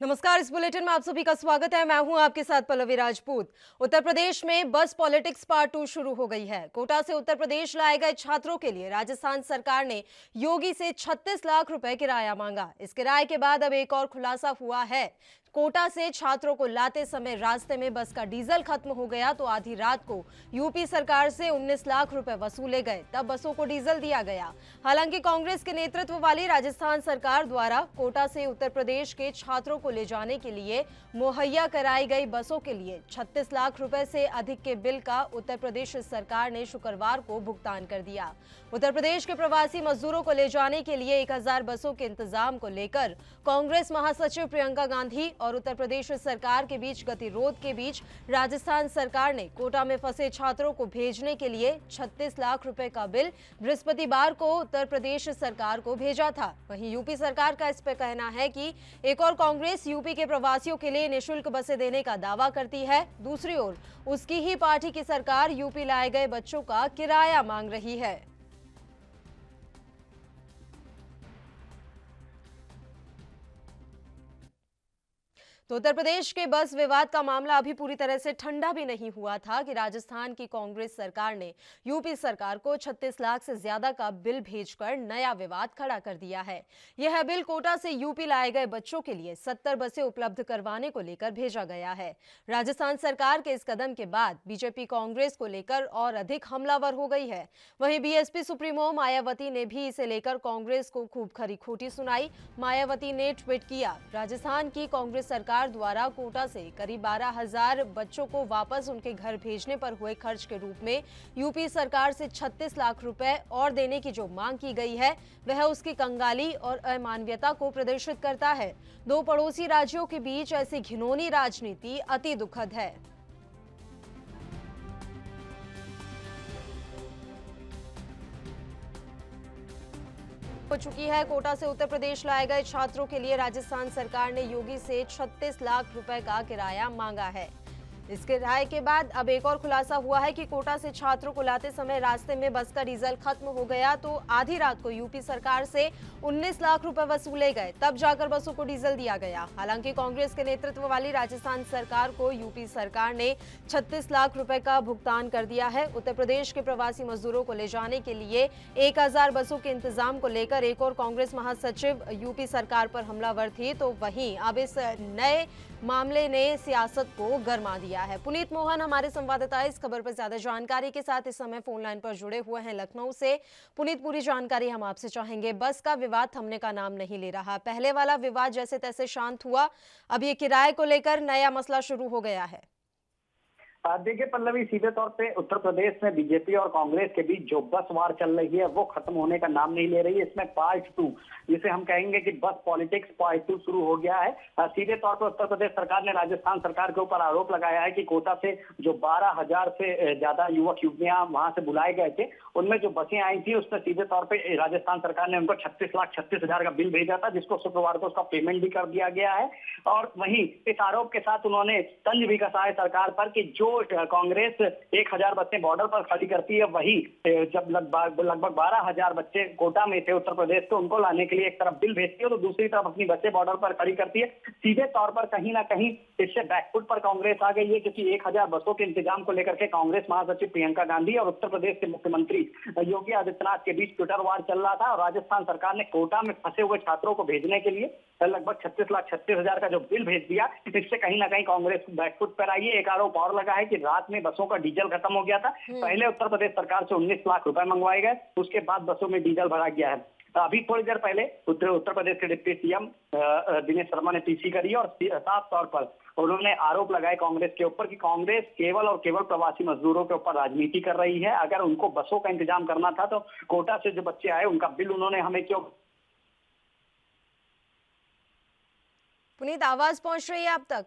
नमस्कार। इस बुलेटिन में आप सभी का स्वागत है। मैं हूं आपके साथ पल्लवी राजपूत। उत्तर प्रदेश में बस पॉलिटिक्स पार्ट 2 शुरू हो गई है। कोटा से उत्तर प्रदेश लाए गए छात्रों के लिए राजस्थान सरकार ने योगी से 36 लाख रुपए किराया मांगा। इस किराए के बाद अब एक और खुलासा हुआ है। कोटा से छात्रों को लाते समय रास्ते में बस का डीजल खत्म हो गया तो आधी रात को यूपी सरकार से 19 लाख रुपए वसूले गए, तब बसों को डीजल दिया गया। हालांकि कांग्रेस के नेतृत्व वाली राजस्थान सरकार द्वारा कोटा से उत्तर प्रदेश के छात्रों को ले जाने के लिए मुहैया कराई गई बसों के लिए 36 लाख रुपए से अधिक के बिल का उत्तर प्रदेश सरकार ने शुक्रवार को भुगतान कर दिया। उत्तर प्रदेश के प्रवासी मजदूरों को ले जाने के लिए 1000 बसों के इंतजाम को लेकर कांग्रेस महासचिव प्रियंका गांधी और उत्तर प्रदेश सरकार के बीच गतिरोध के बीच राजस्थान सरकार ने कोटा में फंसे छात्रों को भेजने के लिए 36 लाख रुपए का बिल बृहस्पतिवार को उत्तर प्रदेश सरकार को भेजा था। वहीं यूपी सरकार का इस पर कहना है कि एक और कांग्रेस यूपी के प्रवासियों के लिए निःशुल्क बसें देने का दावा करती है, दूसरी ओर उसकी ही पार्टी की सरकार यूपी लाए गए बच्चों का किराया मांग रही है। तो उत्तर प्रदेश के बस विवाद का मामला अभी पूरी तरह से ठंडा भी नहीं हुआ था कि राजस्थान की कांग्रेस सरकार ने यूपी सरकार को 36 लाख से ज्यादा का बिल भेजकर नया विवाद खड़ा कर दिया है। यह बिल कोटा से यूपी लाए गए बच्चों के लिए 70 बसें उपलब्ध करवाने को लेकर भेजा गया है। राजस्थान सरकार के इस कदम के बाद बीजेपी कांग्रेस को लेकर और अधिक हमलावर हो गई है। वहीं बीएसपी सुप्रीमो मायावती ने भी इसे लेकर कांग्रेस को खूब खरी खोटी सुनाई। मायावती ने ट्वीट किया, राजस्थान की कांग्रेस सरकार द्वारा कोटा से करीब 12,000 बच्चों को वापस उनके घर भेजने पर हुए खर्च के रूप में यूपी सरकार से 36 लाख रुपए और देने की जो मांग की गई है वह उसकी कंगाली और अमानवीयता को प्रदर्शित करता है। दो पड़ोसी राज्यों के बीच ऐसी घिनौनी राजनीति अति दुखद है। हो चुकी है। कोटा से उत्तर प्रदेश लाए गए छात्रों के लिए राजस्थान सरकार ने योगी से 36 लाख रुपए का किराया मांगा है। इस किराए के बाद अब एक और खुलासा हुआ है कि कोटा से छात्रों को लाते समय रास्ते में बस का डीजल खत्म हो गया तो आधी रात को यूपी सरकार से 19 लाख रुपए वसूले गए, तब जाकर बसों को डीजल दिया गया। हालांकि कांग्रेस के नेतृत्व वाली राजस्थान सरकार को यूपी सरकार ने 36 लाख रुपए का भुगतान कर दिया है। उत्तर प्रदेश के प्रवासी मजदूरों को ले जाने के लिए 1000 बसों के इंतजाम को लेकर एक और कांग्रेस महासचिव यूपी सरकार पर हमलावर थी, तो वहीं अब इस नए मामले ने सियासत को गरमा दिया है। पुनीत मोहन हमारे संवाददाता इस खबर पर ज्यादा जानकारी के साथ इस समय फोन लाइन पर जुड़े हुए हैं लखनऊ से। पुनीत, पूरी जानकारी हम आपसे चाहेंगे। बस का विवाद थमने का नाम नहीं ले रहा। पहले वाला विवाद जैसे तैसे शांत हुआ, अब ये किराए को लेकर नया मसला शुरू हो गया है। देखिए पल्लवी, सीधे तौर पे उत्तर प्रदेश में बीजेपी और कांग्रेस के बीच जो बस वार चल रही है वो खत्म होने का नाम नहीं ले रही है। इसमें पार्ट 2, जिसे हम कहेंगे कि बस पॉलिटिक्स पार्ट 2 शुरू हो गया है। सीधे तौर पर उत्तर प्रदेश सरकार ने राजस्थान सरकार के ऊपर आरोप लगाया है कि कोटा से जो 12,000 से ज्यादा युवक युवतियां वहां से बुलाए गए थे, उनमें जो बसें आई थी उसमें सीधे तौर पर राजस्थान सरकार ने उनको 36,36,000 का बिल भेजा था, जिसको शुक्रवार को उसका पेमेंट भी कर दिया गया है। और वहीं इस आरोप के साथ उन्होंने तंज भी कसा है सरकार पर कि जो कांग्रेस 1000 बच्चे बॉर्डर पर खड़ी करती है, वही जब लगभग 12,000 बच्चे कोटा में थे उत्तर प्रदेश के, उनको लाने के लिए एक तरफ बिल भेजती है तो दूसरी तरफ अपनी बसें बॉर्डर पर खड़ी करती है। सीधे तौर पर कहीं ना कहीं इससे बैकफुट पर कांग्रेस आ गई है, क्योंकि 1000 बसों के इंतजाम को लेकर के कांग्रेस महासचिव प्रियंका गांधी और उत्तर प्रदेश के मुख्यमंत्री योगी आदित्यनाथ के बीच ट्विटर वार चल रहा था। और राजस्थान सरकार ने कोटा में फंसे हुए छात्रों को भेजने के लिए लगभग 36,36,000 का जो बिल भेज दिया, इससे कहीं ना कहीं कांग्रेस बैकफुट पर आई है। एक आरोप और लगा है कि रात में बसों का डीजल खत्म हो गया था। पहले उत्तर प्रदेश सरकार से 19 लाख रुपए मंगवाए गए, उसके बाद बसों में डीजल भरा गया है। अभी थोड़ी देर पहले उत्तर प्रदेश के डिप्टी सीएम दिनेश शर्मा ने टीसी करी और साफ तौर पर उन्होंने आरोप लगाए कांग्रेस के ऊपर कि कांग्रेस केवल और केवल प्रवासी मजदूरों के ऊपर राजनीति कर रही है। अगर उनको बसों का इंतजाम करना था तो कोटा से जो बच्चे आए उनका बिल उन्होंने हमें क्यों। पुनीत, आवाज पहुंच रही है आप तक?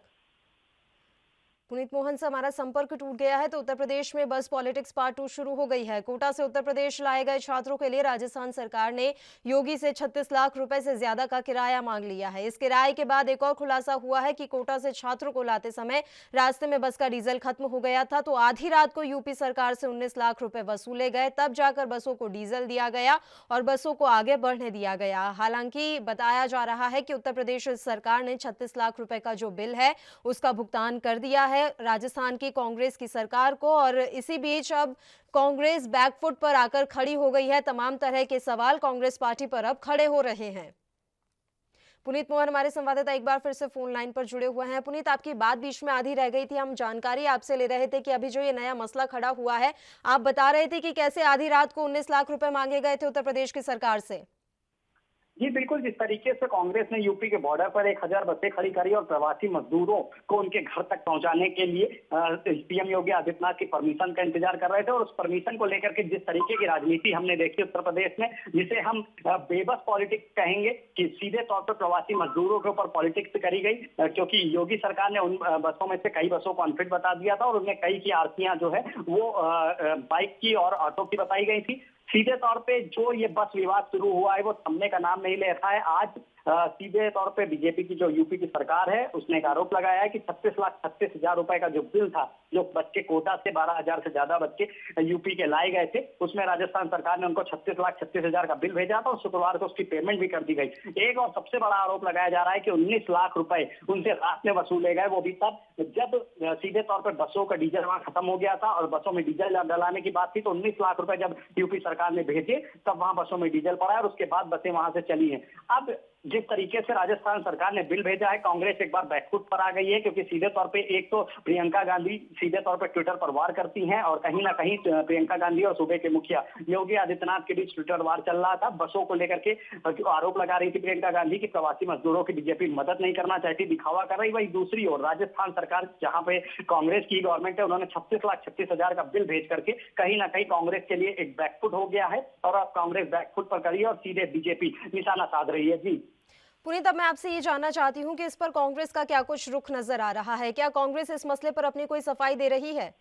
पुनीत मोहन से हमारा संपर्क टूट गया है। तो उत्तर प्रदेश में बस पॉलिटिक्स पार्ट 2 शुरू हो गई है। कोटा से उत्तर प्रदेश लाए गए छात्रों के लिए राजस्थान सरकार ने योगी से 36 लाख रुपए से ज्यादा का किराया मांग लिया है। इस किराए के बाद एक और खुलासा हुआ है कि कोटा से छात्रों को लाते समय रास्ते में बस का डीजल खत्म हो गया था, तो आधी रात को यूपी सरकार से 19 लाख रुपए वसूले गए, तब जाकर बसों को डीजल दिया गया और बसों को आगे बढ़ने दिया गया। हालांकि बताया जा रहा है कि उत्तर प्रदेश सरकार ने 36 लाख रुपए का जो बिल है उसका भुगतान कर दिया है राजस्थान की कांग्रेस की सरकार को। और इसी बीच अब कांग्रेस बैकफुट पर आकर खड़ी हो गई है। तमाम तरह के सवाल कांग्रेस पार्टी पर अब खड़े हो रहे हैं। पुनीत मोहन हमारे संवाददाता एक बार फिर से फोन लाइन पर जुड़े हुए हैं। पुनीत, आपकी बात बीच में आधी रह गई थी। हम जानकारी आपसे ले रहे थे कि अभी जो ये नया मसला खड़ा हुआ है, आप बता रहे थे कि कैसे आधी रात को 19 लाख रुपए मांगे गए थे उत्तर प्रदेश की सरकार से। जी बिल्कुल, जिस तरीके से कांग्रेस ने यूपी के बॉर्डर पर 1000 बसें खड़ी करी और प्रवासी मजदूरों को उनके घर तक पहुंचाने के लिए पीएम योगी आदित्यनाथ की परमिशन का इंतजार कर रहे थे, और उस परमिशन को लेकर के जिस तरीके की राजनीति हमने देखी उत्तर प्रदेश में, जिसे हम बेबस पॉलिटिक्स कहेंगे, कि सीधे तौर पर प्रवासी मजदूरों के ऊपर पॉलिटिक्स करी गई, क्योंकि योगी सरकार ने उन बसों में से कई बसों को अनफिट बता दिया था और उनमें कई की आरसियां जो है वो बाइक की और ऑटो की बताई गई थी। सीधे तौर पे जो ये बस विवाद शुरू हुआ है वो थमने का नाम नहीं ले रहा है। आज सीधे तौर पे बीजेपी की जो यूपी की सरकार है उसने एक आरोप लगाया है कि 36,36,000 रुपए का जो बिल था, जो बच्चे कोटा से 12,000 से ज्यादा बच्चे यूपी के लाए गए थे, उसमें राजस्थान सरकार ने उनको 36,36,000 का बिल भेजा था और शुक्रवार को उसकी पेमेंट भी कर दी गई। एक और सबसे बड़ा आरोप लगाया जा रहा है कि 19 लाख रुपए उनसे रात में वसूले गए, वो भी तब जब सीधे तौर पर बसों का डीजल वहां खत्म हो गया था और बसों में डीजल डलाने की बात थी। तो 19 लाख रुपए जब यूपी सरकार ने भेजे तब वहां बसों में डीजल पड़ा और उसके बाद बसें वहां से चली हैं। अब जिस तरीके से राजस्थान सरकार ने बिल भेजा है, कांग्रेस एक बार बैकफुट पर आ गई है, क्योंकि सीधे तौर पे एक तो प्रियंका गांधी सीधे तौर पे ट्विटर पर वार करती हैं और कहीं ना कहीं प्रियंका गांधी और सूबे के मुखिया योगी आदित्यनाथ के बीच ट्विटर वार चल रहा था। बसों को लेकर के जो आरोप लगा रही थी प्रियंका गांधी की प्रवासी मजदूरों की बीजेपी मदद नहीं करना चाहती, दिखावा कर रही। वही दूसरी ओर राजस्थान सरकार, जहां पे कांग्रेस की गवर्नमेंट है, उन्होंने 36,36,000 का बिल भेज करके कहीं ना कहीं कांग्रेस के लिए एक बैकफुट हो गया है और अब कांग्रेस बैकफुट पर करी है और सीधे बीजेपी निशाना साध रही है। जी पुनीत, अब मैं आपसे ये जानना चाहती हूँ कि इस पर कांग्रेस का क्या कुछ रुख नजर आ रहा है? क्या कांग्रेस इस मसले पर अपनी कोई सफाई दे रही है?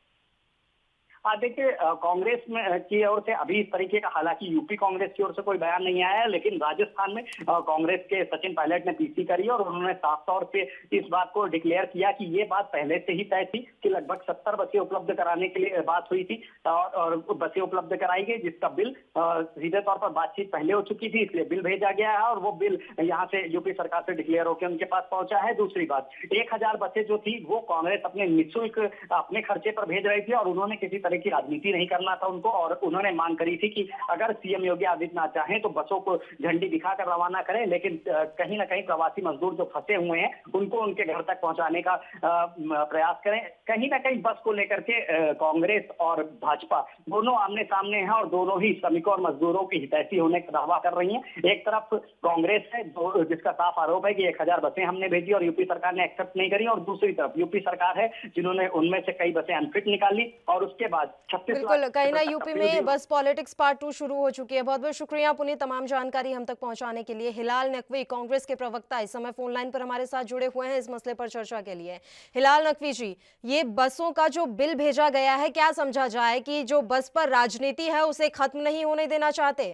देखिए, कांग्रेस में की ओर से अभी इस तरीके का, हालांकि यूपी कांग्रेस की ओर से कोई बयान नहीं आया है, लेकिन राजस्थान में कांग्रेस के सचिन पायलट ने पीसी करी और उन्होंने साफ तौर पे इस बात को डिक्लेयर किया कि ये बात पहले से ही तय थी कि लगभग 70 बसें उपलब्ध कराने के लिए बात हुई थी और बसें उपलब्ध कराई गई, जिसका बिल सीधे तौर पर बातचीत पहले हो चुकी थी, इसलिए बिल भेजा गया है और वो बिल यहाँ से यूपी सरकार से डिक्लेयर होकर उनके पास पहुंचा है। दूसरी बात, 1000 बसें जो थी वो कांग्रेस अपने निःशुल्क अपने खर्चे पर भेज रही थी और उन्होंने किसी की राजनीति नहीं करना था उनको, और उन्होंने मांग करी थी कि अगर सीएम योगी आदित्यनाथ चाहें तो बसों को झंडी दिखाकर रवाना करें, लेकिन कहीं ना कहीं प्रवासी मजदूर जो फंसे हुए हैं उनको उनके घर तक पहुंचाने का प्रयास करें। कहीं ना कहीं बस को लेकर के कांग्रेस और भाजपा दोनों आमने सामने हैं और दोनों ही श्रमिकों और मजदूरों की हितैषी होने का दावा कर रही हैं। एक तरफ कांग्रेस है जिसका साफ आरोप है कि 1000 बसें हमने भेजी और यूपी सरकार ने एक्सेप्ट नहीं करी, और दूसरी तरफ यूपी सरकार है जिन्होंने उनमें से कई बसें अनफिट निकाली और उसके बाद बिल्कुल, कहीं ना यूपी में बस पॉलिटिक्स पार्ट 2 शुरू हो चुकी है। बहुत बहुत शुक्रिया पुनीत तमाम जानकारी हम तक पहुंचाने के लिए। हिलाल नकवी, कांग्रेस के प्रवक्ता, इस समय फोन लाइन पर हमारे साथ जुड़े हुए हैं इस मसले पर चर्चा के लिए। हिलाल नकवी जी, ये बसों का जो बिल भेजा गया है, क्या समझा जाए कि जो बस पर राजनीति है उसे खत्म नहीं होने देना चाहते?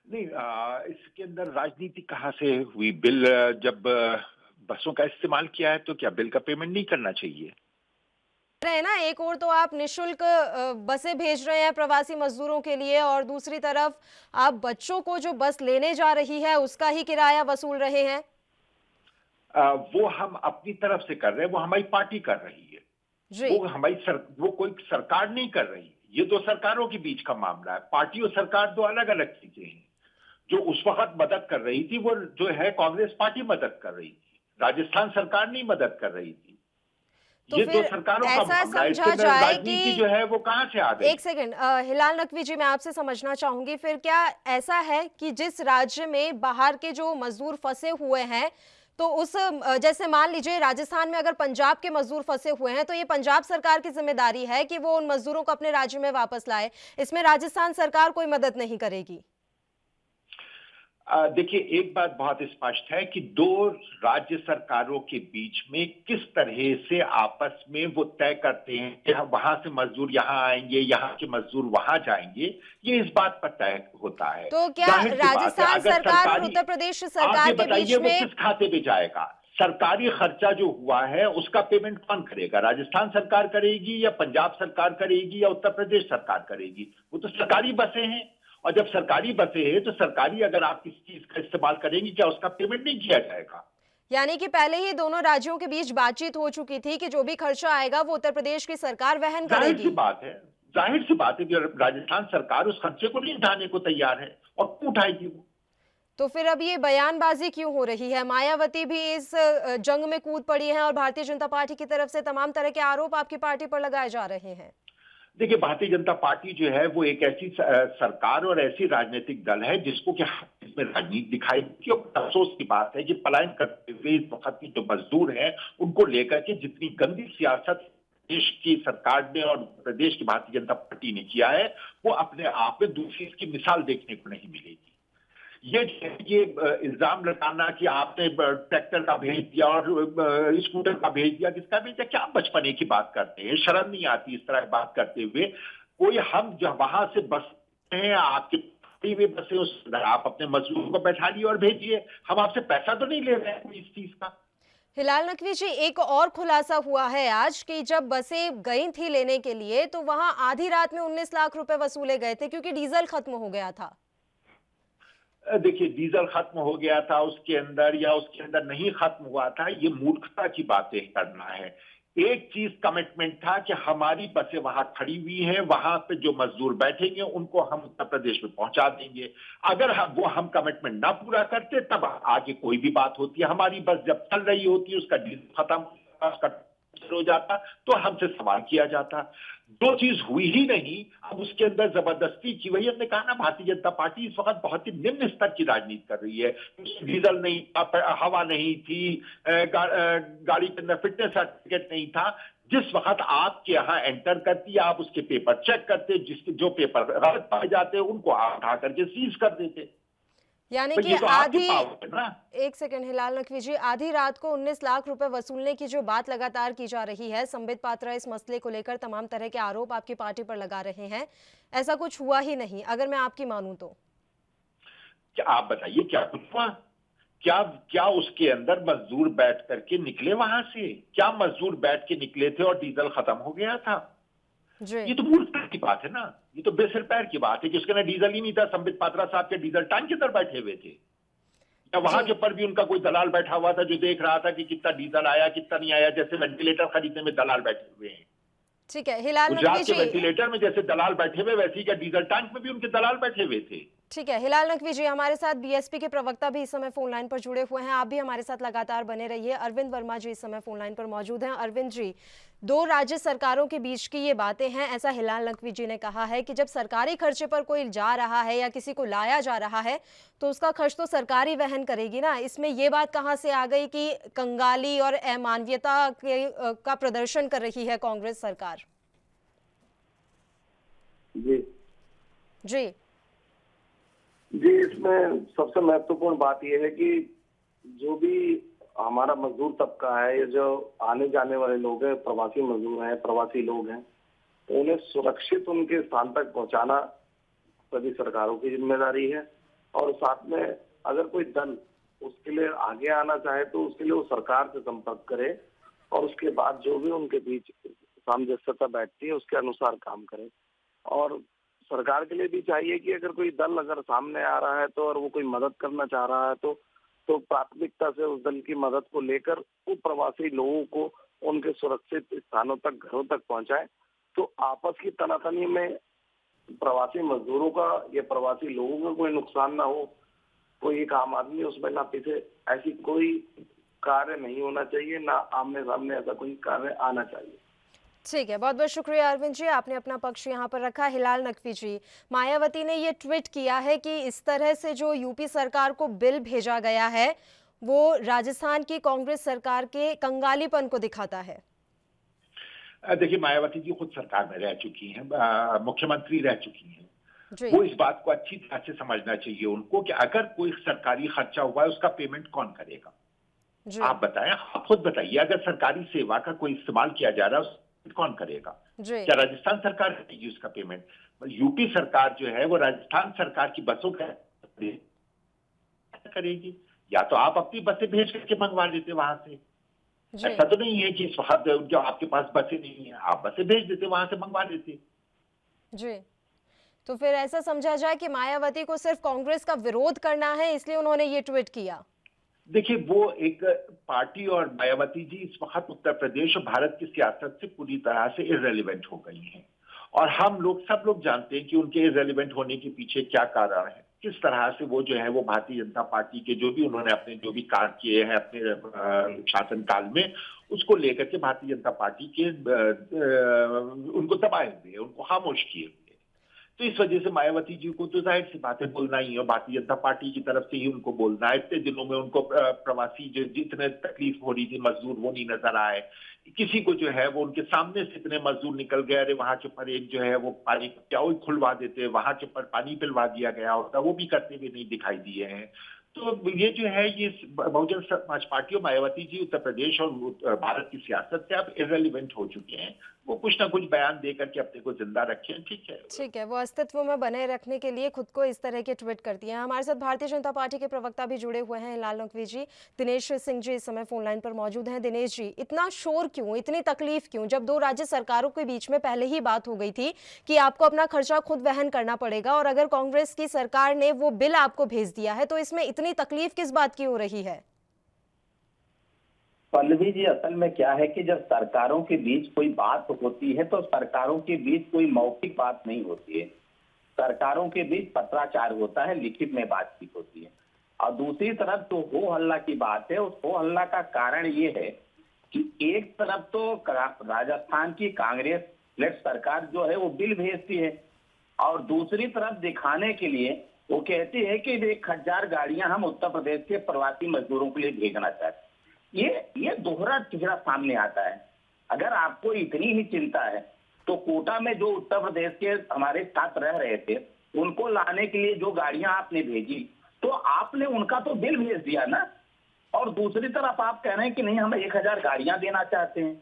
नहीं, इसके अंदर राजनीति कहाँ से हुई? बिल जब बसों का इस्तेमाल किया है तो क्या बिल का पेमेंट नहीं करना चाहिए? रहे ना, एक और तो आप निशुल्क बसें भेज रहे हैं प्रवासी मजदूरों के लिए और दूसरी तरफ आप बच्चों को जो बस लेने जा रही है उसका ही किराया वसूल रहे हैं। वो हम अपनी तरफ से कर रहे हैं, वो हमारी पार्टी कर रही है जी। वो कोई सरकार नहीं कर रही। ये दो सरकारों के बीच का मामला है। पार्टी और सरकार दो अलग अलग चीजें हैं। जो उस वक्त मदद कर रही थी वो जो है कांग्रेस पार्टी मदद कर रही थी, राजस्थान सरकार नहीं मदद कर रही थी। तो ये फिर दो सरकारों का ऐसा मामला है। समझा इसके जाए राजनीति कि जो है वो कहां से आ गई? एक सेकंड, हिलाल नकवी जी, मैं आपसे समझना चाहूंगी, फिर क्या ऐसा है कि जिस राज्य में बाहर के जो मजदूर फंसे हुए हैं, तो उस जैसे मान लीजिए राजस्थान में अगर पंजाब के मजदूर फंसे हुए हैं तो ये पंजाब सरकार की जिम्मेदारी है कि वो उन मजदूरों को अपने राज्य में वापस लाए, इसमें राजस्थान सरकार कोई मदद नहीं करेगी? देखिए, एक बात बहुत स्पष्ट है कि दो राज्य सरकारों के बीच में किस तरह से आपस में वो तय करते हैं कि वहां से मजदूर यहाँ आएंगे, यहाँ के मजदूर वहां जाएंगे, ये इस बात पर तय होता है। तो क्या जाहिर सी बात है, राजस्थान अगर सरकार और सरकारी, उत्तर प्रदेश आप सरकार ये के बताइए बीच वो में किस खाते में जाएगा? सरकारी खर्चा जो हुआ है उसका पेमेंट कौन करेगा? राजस्थान सरकार करेगी या पंजाब सरकार करेगी या उत्तर प्रदेश सरकार करेगी? वो तो सरकारी बसें हैं, और जब सरकारी बसें हैं तो सरकारी, अगर आप किसी चीज का इस्तेमाल करेंगी, क्या उसका पेमेंट नहीं किया जाएगा? यानी कि पहले ही दोनों राज्यों के बीच बातचीत हो चुकी थी कि जो भी खर्चा आएगा वो उत्तर प्रदेश की सरकार वहन जाहिर सी करेगी। बात है, जाहिर सी बात है कि राजस्थान सरकार उस खर्चे को नहीं उठाने को तैयार है, और क्यों उठाएगी वो? तो फिर अब ये बयानबाजी क्यों हो रही है? मायावती भी इस जंग में कूद पड़ी हैं और भारतीय जनता पार्टी की तरफ से तमाम तरह के आरोप आपकी पार्टी पर लगाए जा रहे हैं। देखिए, भारतीय जनता पार्टी जो है वो एक ऐसी सरकार और ऐसी राजनीतिक दल है जिसको कि इसमें राजनीति दिखाई देती है। और अफसोस की बात है कि पलायन करते हुए इस वक्त के जो मजदूर हैं उनको लेकर के जितनी गंदी सियासत देश की सरकार ने और प्रदेश की भारतीय जनता पार्टी ने किया है, वो अपने आप में दूसरी इसकी मिसाल देखने को नहीं मिलेगी। ये इल्जाम लगाना कि आपने ट्रैक्टर का भेज दिया और स्कूटर का भेज दिया, किसका भेज दिया? क्या बचपने की बात करते हैं? शर्म नहीं आती इस तरह बात करते हुए? कोई हम जब वहां से बस हैं, आपके पार्टी में बसे, उस आप अपने मजदूर को बैठा लिए और भेजिए। हम आपसे पैसा तो नहीं ले रहे हैं कोई इस चीज का। हिलाल नकवी जी, एक और खुलासा हुआ है आज कि जब बसें गई थी लेने के लिए तो वहां आधी रात में 19 लाख रुपए वसूले गए थे क्योंकि डीजल खत्म हो गया था। देखिए, डीजल खत्म हो गया था उसके अंदर या उसके अंदर नहीं खत्म हुआ था, ये मूर्खता की बातें करना है। एक चीज कमिटमेंट था कि हमारी बसें वहां खड़ी हुई हैं, वहां पे जो मजदूर बैठेंगे उनको हम उत्तर प्रदेश में पहुंचा देंगे। अगर हम कमिटमेंट ना पूरा करते तब आगे कोई भी बात होती है। हमारी बस जब चल रही होती है, उसका डीजल खत्म उसका हो जाता तो हमसे सवाल किया जाता। दो चीज हुई ही नहीं, अब उसके अंदर जबरदस्ती की। वही हमने कहा ना, भारतीय जनता पार्टी इस वक्त बहुत ही निम्न स्तर की राजनीति कर रही है। डीजल नहीं था, हवा नहीं थी, गाड़ी के अंदर फिटनेस सर्टिफिकेट नहीं था। जिस वक्त आपके यहाँ एंटर करती है, आप उसके पेपर चेक करते, जिसके जो पेपर गलत पाए जाते उनको आप उठा करके सीज कर देते। यानी तो कि ये तो आपकी आधी, पावर है ना। एक सेकंड हिलाल नकवी जी, आधी रात को 19 लाख रुपए वसूलने की जो बात लगातार की जा रही है, संबित पात्रा इस मसले को लेकर तमाम तरह के आरोप आपकी पार्टी पर लगा रहे हैं। ऐसा कुछ हुआ ही नहीं, अगर मैं आपकी मानूं तो। क्या आप बताइए, क्या कुछ हुआ? क्या क्या उसके अंदर मजदूर बैठ करके निकले वहां से? क्या मजदूर बैठ के निकले थे और डीजल खत्म हो गया था? जी। ये तो मूर्खता की बात है ना। ये तो बेसिर पैर की बात है कि उसके अंदर डीजल ही नहीं था। संबित पात्रा साहब के डीजल टैंक के अंदर बैठे हुए थे, या वहां जी। के ऊपर भी उनका कोई दलाल बैठा हुआ था जो देख रहा था कि कितना डीजल आया कितना नहीं आया, जैसे वेंटिलेटर खरीदने में दलाल बैठे हुए हैं। ठीक है हिलाल नकवी गुजरात के जी, वेंटिलेटर में जैसे दलाल बैठे हुए, वैसे ही क्या डीजल टैंक में भी उनके दलाल बैठे हुए थे? ठीक है हिलाल नकवी जी, हमारे साथ बीएसपी के प्रवक्ता भी इस समय फोन लाइन पर जुड़े हुए हैं। आप भी हमारे साथ लगातार बने रहिए। अरविंद वर्मा जी इस समय फोन लाइन पर मौजूद हैं। अरविंद जी, दो राज्य सरकारों के बीच की ये बातें हैं, ऐसा हिलाल नकवी जी ने कहा है कि जब सरकारी खर्चे पर कोई जा रहा है या किसी को लाया जा रहा है तो उसका खर्च तो सरकार ही वहन करेगी ना। इसमें ये बात कहाँ से आ गई कि कंगाली और अमानवीयता का प्रदर्शन कर रही है कांग्रेस सरकार? जी जी जी, इसमें सबसे महत्वपूर्ण बात यह है कि जो भी हमारा मजदूर तबका है, ये जो आने जाने वाले लोग हैं, प्रवासी मजदूर हैं, प्रवासी लोग हैं, तो उन्हें सुरक्षित उनके स्थान तक पहुंचाना सभी सरकारों की जिम्मेदारी है। और साथ में अगर कोई दल उसके लिए आगे आना चाहे तो उसके लिए वो सरकार से संपर्क करे और उसके बाद जो भी उनके बीच सामंजस्यता बैठती है उसके अनुसार काम करे। और सरकार के लिए भी चाहिए कि अगर कोई दल अगर सामने आ रहा है तो और वो कोई मदद करना चाह रहा है तो प्राथमिकता से उस दल की मदद को लेकर वो प्रवासी लोगों को उनके सुरक्षित स्थानों तक, घरों तक पहुंचाए। तो आपस की तनातनी में प्रवासी मजदूरों का या प्रवासी लोगों का कोई नुकसान ना हो, कोई एक आम आदमी उसमें ना पीछे, ऐसी कोई कार्य नहीं होना चाहिए, ना आमने सामने ऐसा कोई कार्य आना चाहिए। ठीक है, बहुत बहुत शुक्रिया अरविंद जी, आपने अपना पक्ष यहाँ पर रखा। हिलाल नकवी जी, मायावती ने ये ट्वीट किया है कि इस तरह से जो यूपी सरकार को बिल भेजा गया है वो राजस्थान की कांग्रेस सरकार के कंगालीपन को दिखाता है। देखिए, मायावती जी खुद सरकार में रह चुकी हैं, मुख्यमंत्री रह चुकी हैं। जी वो इस बात को अच्छी तरह से समझना चाहिए उनको कि अगर कोई सरकारी खर्चा हुआ है उसका पेमेंट कौन करेगा। जी आप बताएं, आप खुद बताइए, अगर सरकारी सेवा का कोई इस्तेमाल किया जा रहा है उसको कौन करेगा? जी क्या राजस्थान सरकार करेगी उसका पेमेंट? यूपी सरकार जो है वो राजस्थान सरकार की बसों का करेगी, या तो आप अपनी बसें भेज करके मंगवा लेते वहां से। जी ऐसा तो नहीं है कि इस वक्त जो आपके पास बसें नहीं है, आप बसें भेज देते, वहां से मंगवा लेते। जी तो फिर ऐसा समझा जाए कि मायावती को सिर्फ कांग्रेस का विरोध करना है, इसलिए उन्होंने ये ट्वीट किया। देखिए, वो एक पार्टी और मायावती जी इस वक्त उत्तर प्रदेश और भारत की सियासत से पूरी तरह से इररेलेवेंट हो गई हैं, और हम लोग सब लोग जानते हैं कि उनके इररेलेवेंट होने के पीछे क्या कारण है, किस तरह से वो जो है वो भारतीय जनता पार्टी के जो भी उन्होंने अपने जो भी कार्य किए हैं अपने शासनकाल में, उसको लेकर के भारतीय जनता पार्टी के उनको दबाए हुए, उनको खामोश किए हुए। तो इस वजह से मायावती जी को तो जाहिर सी बात है बोलना ही है, और भारतीय जनता पार्टी की तरफ से ही उनको बोलना है। इतने दिनों में उनको प्रवासी जो जितने तकलीफ हो रही थी, मजदूर वो नहीं नजर आए किसी को, जो है वो उनके सामने से इतने मजदूर निकल गए, अरे वहां के ऊपर एक जो है वो पानी का प्याऊ खुलवा देते, वहां के ऊपर पानी पिलवा दिया गया होता, वो भी करते हुए नहीं दिखाई दिए हैं। तो ये जो है ये बहुजन समाज पार्टी और मायावती जी उत्तर प्रदेश और भारत की सियासत से अब इररिलेवेंट हो चुके हैं। वो कुछ ना कुछ बयान दे करके अपने को जिंदा रखें, ठीक है। वो अस्तित्व में बने रखने के लिए खुद को इस तरह के ट्वीट करती हैं। हमारे साथ भारतीय जनता पार्टी के प्रवक्ता भी जुड़े हुए हैं, लाल नकवी जी। दिनेश सिंह जी इस समय फोन लाइन पर मौजूद हैं। दिनेश जी, इतना शोर क्यों, इतनी तकलीफ क्यों, जब दो राज्य सरकारों के बीच में पहले ही बात हो गई थी कि आपको अपना खर्चा खुद वहन करना पड़ेगा, और अगर कांग्रेस की सरकार ने वो बिल आपको भेज दिया है तो इसमें इतनी तकलीफ किस बात की हो रही है? पल्लवी जी, असल में क्या है कि जब सरकारों के बीच कोई बात होती है तो सरकारों के बीच कोई मौखिक बात नहीं होती है। सरकारों के बीच पत्राचार होता है, लिखित में बातचीत होती है। और दूसरी तरफ तो हो हल्ला की बात है, उस हो हल्ला का कारण ये है कि एक तरफ तो राजस्थान की कांग्रेस लेड सरकार जो है वो बिल भेजती है, और दूसरी तरफ दिखाने के लिए वो कहती है कि 1000 गाड़ियां हम उत्तर प्रदेश के प्रवासी मजदूरों के लिए भेजना चाहते हैं। ये दोहरा चेहरा सामने आता है। अगर आपको इतनी ही चिंता है तो कोटा में जो उत्तर प्रदेश के हमारे छात्र रह रहे थे उनको लाने के लिए जो गाड़ियां आपने भेजी, तो आपने उनका तो बिल भेज दिया ना, और दूसरी तरफ आप कह रहे हैं कि नहीं हम 1000 गाड़ियां देना चाहते हैं।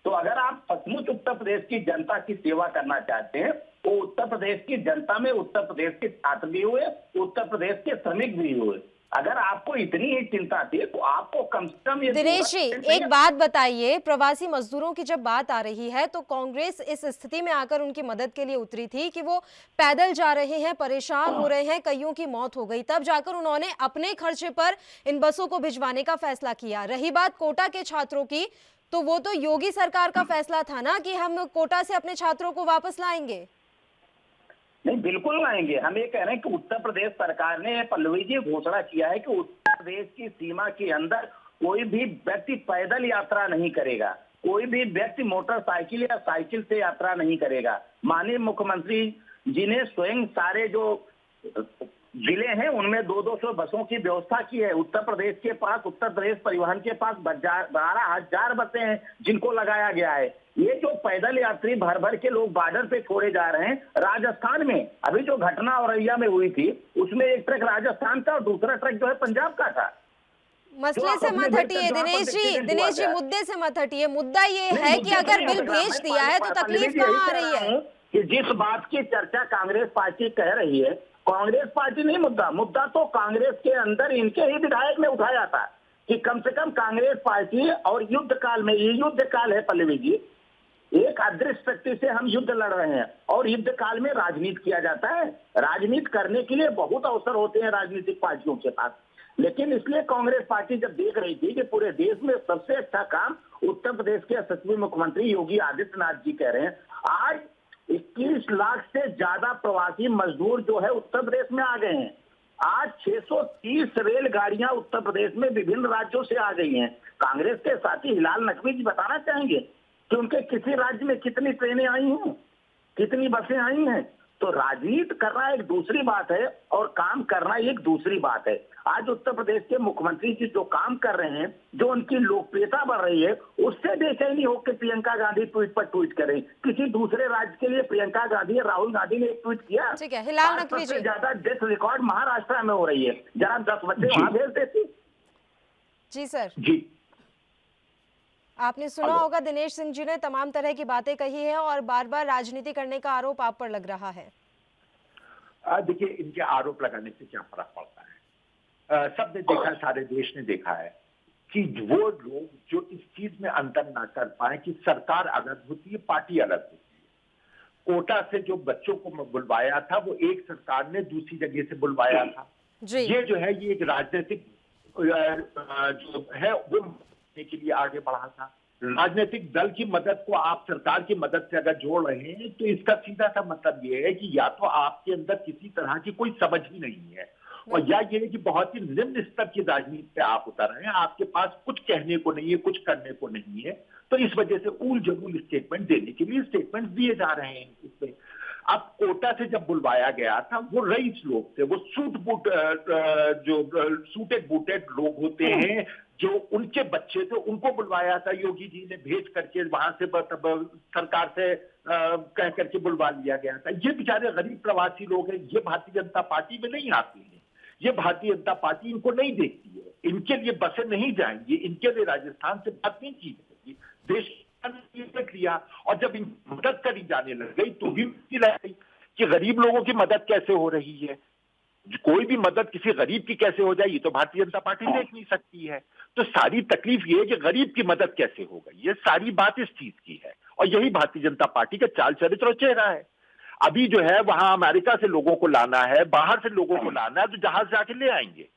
तो अगर आप सचमुच उत्तर प्रदेश की जनता की सेवा करना चाहते हैं तो उत्तर प्रदेश की जनता में उत्तर प्रदेश के छात्र भी हुए, उत्तर प्रदेश के श्रमिक भी हुए। अगर आपको इतनी ही चिंता थी तो आपको कम से कम ये दिनेश जी, एक बात बताइए, प्रवासी मजदूरों की जब बात आ रही है तो कांग्रेस इस स्थिति में आकर उनकी मदद के लिए उतरी थी कि वो पैदल जा रहे हैं, परेशान हो रहे हैं, कईयों की मौत हो गई, तब जाकर उन्होंने अपने खर्चे पर इन बसों को भिजवाने का फैसला किया। रही बात कोटा के छात्रों की, तो वो तो योगी सरकार का फैसला था ना कि हम कोटा से अपने छात्रों को वापस लाएंगे। नहीं, बिल्कुल लाएंगे। हम ये कह रहे हैं कि उत्तर प्रदेश सरकार ने, पल्लवी जी, घोषणा किया है कि उत्तर प्रदेश की सीमा के अंदर कोई भी व्यक्ति पैदल यात्रा नहीं करेगा, कोई भी व्यक्ति मोटरसाइकिल या साइकिल से यात्रा नहीं करेगा। माननीय मुख्यमंत्री जी ने स्वयं सारे जो जिले हैं उनमें 200 बसों की व्यवस्था की है। उत्तर प्रदेश के पास, उत्तर प्रदेश परिवहन के पास 12,000 बसें हैं जिनको लगाया गया है। ये जो पैदल यात्री भर भर के लोग बॉर्डर पे छोड़े जा रहे हैं, राजस्थान में अभी जो घटना औरैया में हुई थी उसमें एक ट्रक राजस्थान का और दूसरा ट्रक जो है पंजाब का था। मसले से मत हटिए दिनेश जी, मुद्दे से मत हटिए। मुद्दा ये है कि अगर बिल भेज दिया है तो तकलीफ कहाँ आ रही है? कि जिस बात की चर्चा कांग्रेस पार्टी कह रही है, कांग्रेस पार्टी नहीं, मुद्दा तो कांग्रेस के अंदर इनके ही विधायक ने उठाया था कि कम से कम कांग्रेस पार्टी, और युद्ध काल में, ये युद्ध काल है पल्लवी जी, एक अदृश्य शक्ति से हम युद्ध लड़ रहे हैं, और युद्ध काल में राजनीति किया जाता है। राजनीति करने के लिए बहुत अवसर होते हैं राजनीतिक पार्टियों के पास, लेकिन इसलिए कांग्रेस पार्टी जब देख रही थी कि पूरे देश में सबसे अच्छा काम उत्तर प्रदेश के यशस्वी मुख्यमंत्री योगी आदित्यनाथ जी कह रहे हैं। आज 21 लाख से ज्यादा प्रवासी मजदूर जो है उत्तर प्रदेश में आ गए हैं। आज 630 रेलगाड़ियां उत्तर प्रदेश में विभिन्न राज्यों से आ गई हैं। कांग्रेस के साथी हिलाल नकवी जी बताना चाहेंगे कि उनके किसी राज्य में कितनी ट्रेनें आई हैं, कितनी बसें आई हैं? तो राजनीति करना एक दूसरी बात है और काम करना एक दूसरी बात है। आज उत्तर प्रदेश के मुख्यमंत्री जी जो काम कर रहे हैं, जो उनकी लोकप्रियता बढ़ रही है, उससे बेचैनी होकर प्रियंका गांधी ट्वीट पर ट्वीट करें। किसी दूसरे राज्य के लिए प्रियंका गांधी या राहुल गांधी ने एक ट्वीट किया। ठीक है, हिलाल नकवी जी। सबसे ज्यादा डेथ रिकॉर्ड महाराष्ट्र में हो रही है, जरा 10 बच्चे वहां भेज देती। जी सर, जी आपने सुना होगा दिनेश सिंह जी ने तमाम तरह की बातें कही है और बार बार राजनीति करने का आरोप आप पर लग रहा है। देखिए, इनके आरोप लगाने से क्या फर्क पड़ता है? सबने देखा, सारे देश ने देखा है कि वो लोग जो इस चीज में अंतर ना कर पाए कि सरकार अलग होती है, पार्टी अलग होती है। कोटा से जो बच्चों को बुलवाया था वो एक सरकार ने दूसरी जगह से बुलवाया था। जी। ये जो है ये एक राजनीतिक जो है वो के लिए आगे बढ़ा था। राजनीतिक दल की मदद को आप सरकार की मदद से अगर जोड़ रहे हैं तो इसका सीधा सा मतलब ये है कि या तो आपके अंदर किसी तरह की कोई समझ ही नहीं है, और या ये है कि बहुत ही निम्न स्तर की राजनीति पे आप उतर रहे हैं, आपके पास कुछ कहने को नहीं है, कुछ करने को नहीं है, तो इस वजह से उल जलूल स्टेटमेंट देने के लिए स्टेटमेंट दिए जा रहे हैं इसमें। अब कोटा से जब बुलवाया गया था वो रईस लोग थे, वो सूटेड बूटेड लोग होते हैं, जो उनके बच्चे थे, उनको बुलवाया था योगी जी ने, भेज करके वहां से सरकार से कह करके बुलवा लिया गया था। ये बेचारे गरीब प्रवासी लोग हैं, ये भारतीय जनता पार्टी में नहीं आते हैं, ये भारतीय जनता पार्टी इनको नहीं देखती है, इनके लिए बसें नहीं जाएंगी, इनके लिए राजस्थान से बात नहीं की जाएगी। देश किया, और जब इन मदद करी जाने लग गई तो भी कि गरीब लोगों की मदद कैसे हो रही है, कोई भी मदद किसी गरीब की कैसे हो जाए, ये तो भारतीय जनता पार्टी देख नहीं सकती है। तो सारी तकलीफ ये है कि गरीब की मदद कैसे हो गई, ये सारी बात इस चीज की है, और यही भारतीय जनता पार्टी का चाल चरित्र और चेहरा है। अभी जो है वहां अमेरिका से लोगों को लाना है, बाहर से लोगों को लाना है, तो जहाज से आके ले आएंगे।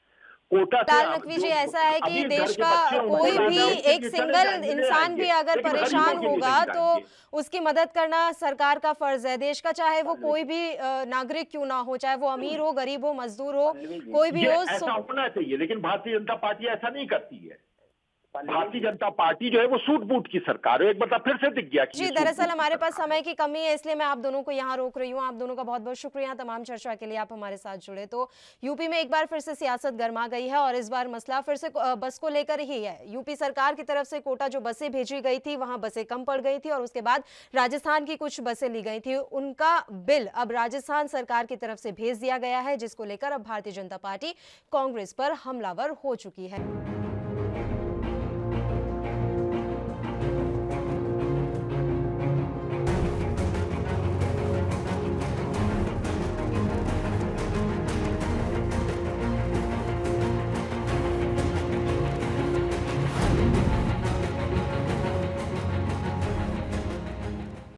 कोटा हिलाल नकवी जी, ऐसा है कि देश का कोई भी एक सिंगल इंसान भी अगर परेशान होगा तो उसकी मदद करना सरकार का फर्ज है। देश का चाहे वो कोई भी नागरिक क्यों ना हो, चाहे वो अमीर हो, गरीब हो, मजदूर हो, कोई भी हो, ऐसा होना चाहिए, लेकिन भारतीय जनता पार्टी ऐसा नहीं करती है। भारतीय जनता पार्टी जो है वो सूट बूट की सरकार है, एक बार फिर से दिख गया कि जी। दरअसल हमारे पास समय की कमी है, इसलिए मैं आप दोनों को यहाँ रोक रही हूँ। आप दोनों का बहुत बहुत शुक्रिया तमाम चर्चा के लिए, आप हमारे साथ जुड़े। तो यूपी में एक बार फिर से सियासत गर्मा गई है और इस बार मसला फिर से बस को लेकर ही है। यूपी सरकार की तरफ से कोटा जो बसें भेजी गई थी वहां बसें कम पड़ गई थी और उसके बाद राजस्थान की कुछ बसें ली गई थी, उनका बिल अब राजस्थान सरकार की तरफ से भेज दिया गया है, जिसको लेकर अब भारतीय जनता पार्टी कांग्रेस पर हमलावर हो चुकी है।